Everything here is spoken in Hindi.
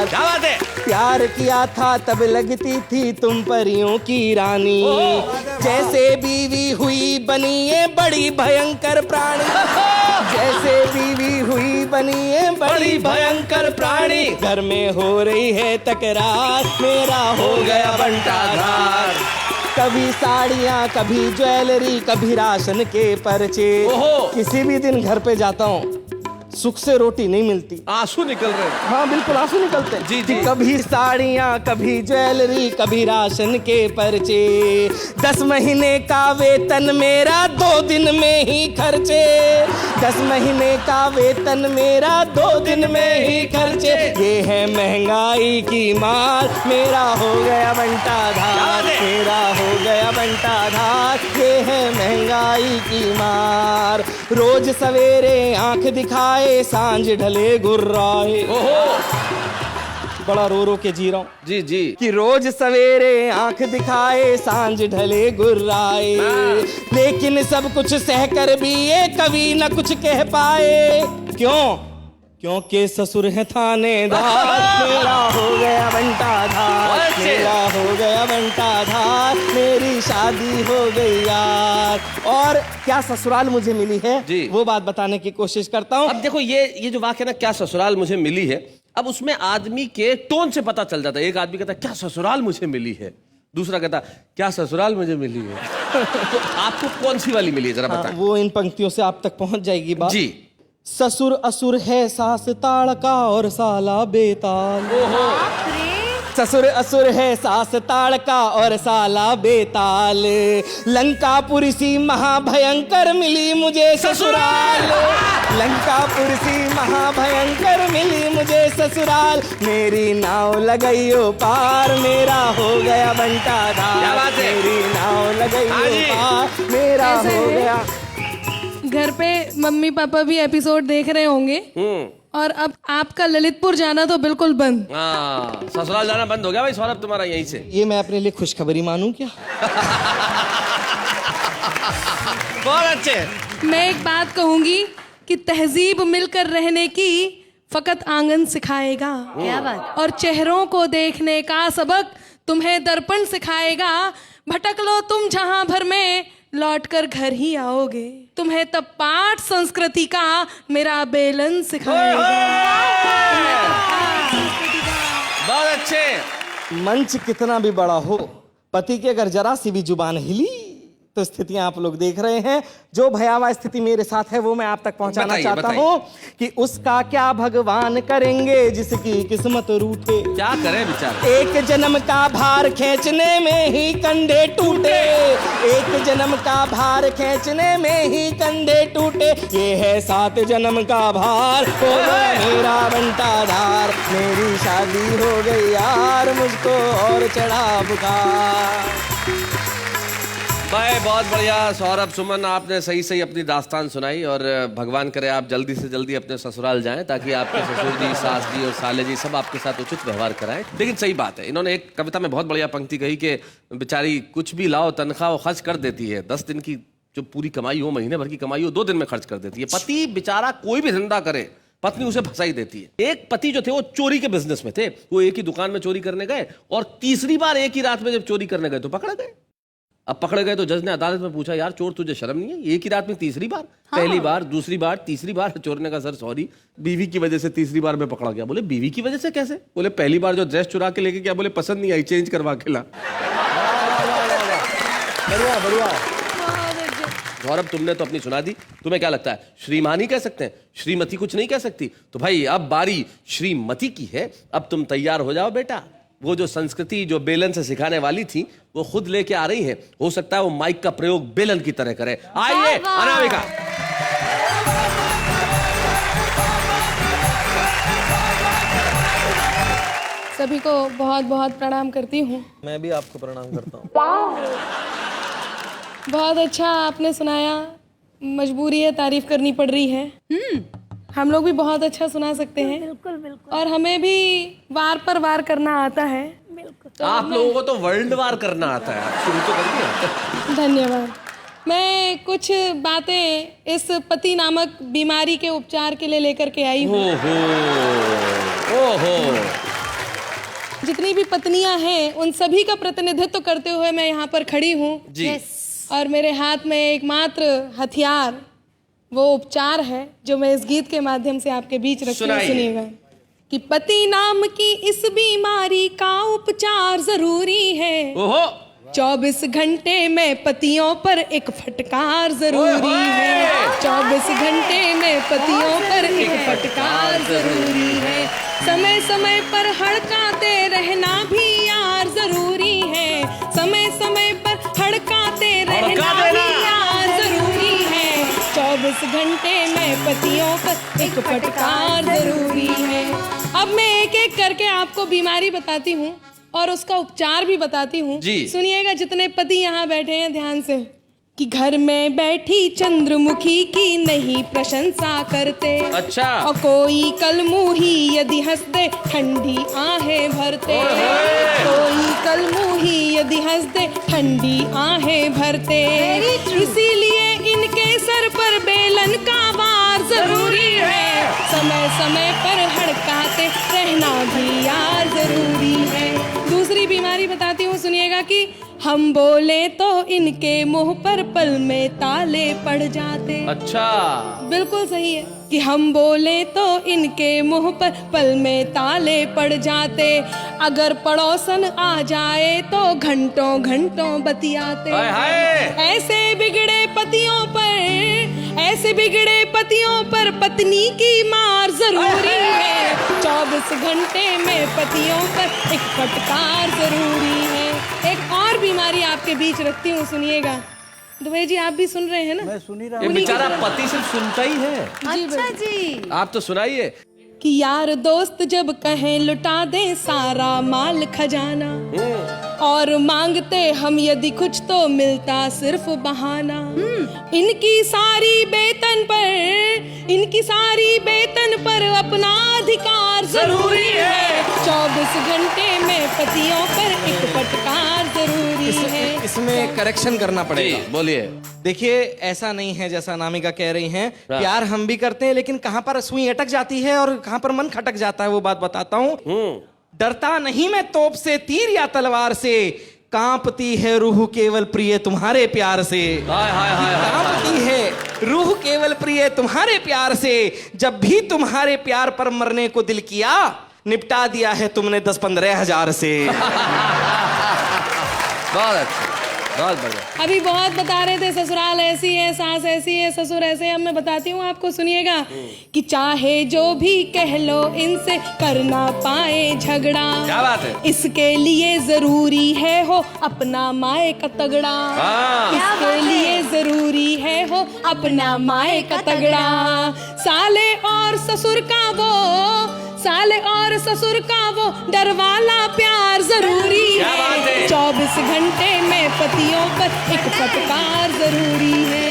क्या बात है। प्यार किया था तब लगती थी तुम परियों की रानी, जैसे बीवी हुई बनी ये बड़ी भयंकर प्राणी, जैसे बीवी हुई बनी ये बड़ी भयंकर प्राणी। घर में हो रही है तकरार, मेरा हो गया बंटाधार। कभी साड़ियाँ, कभी ज्वेलरी, कभी राशन के पर्चे। किसी भी दिन घर पे जाता हूँ, सुख से रोटी नहीं मिलती, आंसू निकल रहे हैं। हाँ बिल्कुल आंसू निकलते हैं। जी जी। कभी साड़ियाँ, कभी ज्वेलरी, कभी राशन के पर्चे। 10 महीने का वेतन मेरा 2 दिन में ही खर्चे। 10 महीने का वेतन मेरा 2 दिन में ही खर्चे। ये है महंगाई की मार, मेरा हो गया बंटाधार, मेरा हो गया बंटाधार। ये है महंगाई की मार। रोज सवेरे आंख दिखाए, सांझ ढले गुर्राए। बड़ा रो रो के जी रहा हूँ जी जी। कि रोज सवेरे आंख दिखाए, सांझ ढले गुर्राए। लेकिन सब कुछ सहकर भी ये कभी न कुछ कह पाए। क्यों? क्योंकि ससुर है थानेदार, मेरा हो गया बंटाधार, मेरा हो गया बंटाधार। मेरी शादी हो गई यार। और क्या ससुराल मुझे मिली है जी, वो बात बताने की कोशिश करता हूँ। अब देखो ये जो वाक्य ना, क्या ससुराल मुझे मिली है, अब उसमें आदमी के टोन से पता चल जाता है। एक आदमी कहता है क्या ससुराल मुझे मिली है, दूसरा कहता क्या ससुराल मुझे मिली है। तो आपको कौन सी वाली मिली है जरा बताएं। वो इन पंक्तियों से आप तक पहुंच जाएगी बात जी। ससुर असुर है सास ताड़का और साला बेताल। ससुर असुर है सास ताड़का और साला बेताल। लंकापुरी सी महाभयंकर मिली मुझे ससुराल। लंकापुरी महाभयंकर मिली मुझे ससुराल। मेरी नाव लगाइयो पार, मेरा हो गया बंटाधार। मेरी नाव लगाइयो पार, मेरा हो गया। घर पे मम्मी पापा भी एपिसोड देख रहे होंगे और अब आपका ललितपुर जाना तो बिल्कुल बंद। ससुराल जाना बंद हो गया भाई सौरभ तुम्हारा यहीं से। ये मैं अपने लिए खुशखबरी मानूं क्या? बहुत अच्छे। मैं एक बात कहूंगी कि तहजीब मिलकर रहने की फकत आंगन सिखाएगा। क्या बात। और चेहरों को देखने का सबक तुम्हें दर्पण सिखाएगा। भटक लो तुम जहां भर में, लौट कर घर ही आओगे। तुम्हें तब पाठ संस्कृति का मेरा बेलन सिखाएगा। बहुत अच्छे। मंच कितना भी बड़ा हो, पति की अगर जरा सी भी जुबान हिली तो स्थितियां आप लोग देख रहे हैं। जो भयावह स्थिति मेरे साथ है वो मैं आप तक पहुंचाना चाहता हूं कि उसका क्या भगवान करेंगे जिसकी किस्मत रूठे। क्या करे बेचारा। एक जन्म का भार खींचने में ही कंधे टूटे। एक जन्म का भार खींचने में ही कंधे टूटे। ये है 7 जन्म का भार, हो गया मेरा बंटाधार। मेरी शादी हो गई यार, मुझको और चढ़ा बुखार। भाई बहुत बढ़िया सौरभ सुमन, आपने सही सही अपनी दास्तान सुनाई और भगवान करे आप जल्दी से जल्दी अपने ससुराल जाएं ताकि आपके ससुर जी, सास जी और साले जी सब आपके साथ उचित व्यवहार कराएं। लेकिन सही बात है, इन्होंने एक कविता में बहुत बढ़िया पंक्ति कही कि बेचारी कुछ भी लाओ तनख्वाह वो खर्च कर देती है। 10 दिन की जो पूरी कमाई हो, महीने भर की कमाई हो, 2 दिन में खर्च कर देती है। पति बेचारा कोई भी धंधा करे, पत्नी उसे फंसाई देती है। एक पति जो थे वो चोरी के बिजनेस में थे। वो एक ही दुकान में चोरी करने गए और तीसरी बार एक ही रात में जब चोरी करने गए तो पकड़े गए। अब पकड़े गए तो जज ने अदालत में पूछा, यार चोर तुझे शर्म नहीं है? एक ही रात में तीसरी बार, पहली बार, दूसरी बार, तीसरी बार। चोर ने कहा सर सॉरी, बीवी की वजह से तीसरी बार में पकड़ा गया। बोले बीवी की वजह से कैसे? बोले पहली बार जो ड्रेस चुरा के लेके गया, बोले पसंद नहीं आई, चेंज करवा के ला। बढ़िया बढ़िया। सौरभ तुमने तो अपनी सुना दी, तुम्हें क्या लगता है श्रीमान ही कह सकते हैं, श्रीमती कुछ नहीं कह सकती? तो भाई अब बारी श्रीमती की है। अब तुम तैयार हो जाओ बेटा। वो जो संस्कृति जो बेलन से सिखाने वाली थी वो खुद लेके आ रही है। हो सकता है वो माइक का प्रयोग बेलन की तरह करे। आइए अनामिका। सभी को बहुत बहुत प्रणाम करती हूँ। मैं भी आपको प्रणाम करता हूँ। बहुत अच्छा आपने सुनाया। मजबूरी है, तारीफ करनी पड़ रही है। हम लोग भी बहुत अच्छा सुना सकते हैं। बिल्कुल बिल्कुल। और हमें भी वार पर वार करना आता है। बिल्कुल। तो आप लोगों को तो वर्ल्ड वार करना आता है, आप शुरू तो करिए। धन्यवाद। मैं कुछ बातें इस पति नामक बीमारी के उपचार के लिए लेकर के आई हूँ। ओहो ओहो, जितनी भी पत्नियां हैं उन सभी का प्रतिनिधित्व करते हुए मैं यहाँ पर खड़ी हूँ जी। और मेरे हाथ में एकमात्र हथियार वो उपचार है जो मैं इस गीत के माध्यम से आपके बीच रखती हूँ। सुनाइए। सुनिएगा कि पति नाम की इस बीमारी का उपचार जरूरी है। ओहो 24 घंटे में पतियों पर एक फटकार जरूरी है। 24 घंटे में पतियों पर एक फटकार जरूरी है। समय समय पर हड़काते रहना भी यार जरूरी है। समय समय पर हड़काते रहना भी यार जरूरी है। 24 घंटे में पतियों पर एक फटकार जरूरी है। अब मैं एक एक करके आपको बीमारी बताती हूँ और उसका उपचार भी बताती हूँ। जी। सुनिएगा जितने पति यहाँ बैठे हैं ध्यान से कि घर में बैठी चंद्रमुखी की नहीं प्रशंसा करते। अच्छा। और कोई कलमुही यदि हंस दे ठंडी आहें भरते। कोई कलमुही यदि हंस दे ठंडी आहें भरते। इसीलिए इनके सर पर बेलन का वार जरूरी है। समय समय पर हड़काते रहना भी यार जरूरी है। दूसरी बीमारी बताती हूँ सुनिएगा कि हम बोले तो इनके मुंह पर पल में ताले पड़ जाते। अच्छा। बिल्कुल सही है कि हम बोले तो इनके मुंह पर पल में ताले पड़ जाते। अगर पड़ोसन आ जाए तो घंटों घंटों बतियाते। हाय हाय। ऐसे बिगड़े पतियों पर पत्नी की मार जरूरी है। 24 घंटे में पतियों पर एक फटकार जरूरी है। एक और बीमारी आपके बीच रखती हूँ सुनिएगा। दुबे जी आप भी सुन रहे हैं ना? मैं सुन ही रहा ये बेचारा पति सिर्फ सुनता ही है। अच्छा जी। आप तो सुनाइए। कि यार दोस्त जब कहें लुटा दे सारा माल खजाना और मांगते हम यदि कुछ तो मिलता सिर्फ बहाना। इनकी सारी बेतन पर अपना अधिकार जरूरी है। 24 घंटे में पतियों पर एक फटकार जरूरी है। इसमें करेक्शन करना पड़ेगा। जी, बोलिए। देखिए ऐसा नहीं है जैसा अनामिका कह रही हैं। प्यार हम भी करते हैं लेकिन कहाँ पर सुई अटक जाती है और कहाँ पर मन खटक जाता है वो बात बताता हूँ। डरता नहीं मैं तोप से तीर या तलवार से, कांपती है रूह केवल प्रिय तुम्हारे प्यार से। हाय हाय हाय हाय। कांपती है रूह केवल प्रिय तुम्हारे प्यार से। जब भी तुम्हारे प्यार पर मरने को दिल किया, निपटा दिया है तुमने 10-15 हजार से। बहुत अच्छा, बहुत बढ़िया। अभी बहुत बता रहे थे ससुराल ऐसी है, सास ऐसी है, ससुर ऐसे। अब मैं बताती हूँ आपको सुनिएगा कि चाहे जो भी कह लो इनसे कर ना पाए झगड़ा। क्या बात है? इसके लिए जरूरी है हो अपना माए का तगड़ा। हाँ। इसके लिए जरूरी है हो अपना माए का तगड़ा। साले और ससुर का वो डर वाला प्यार जरूरी क्या बात है? 24 घंटे में पतियों पर एक फटकार जरूरी है।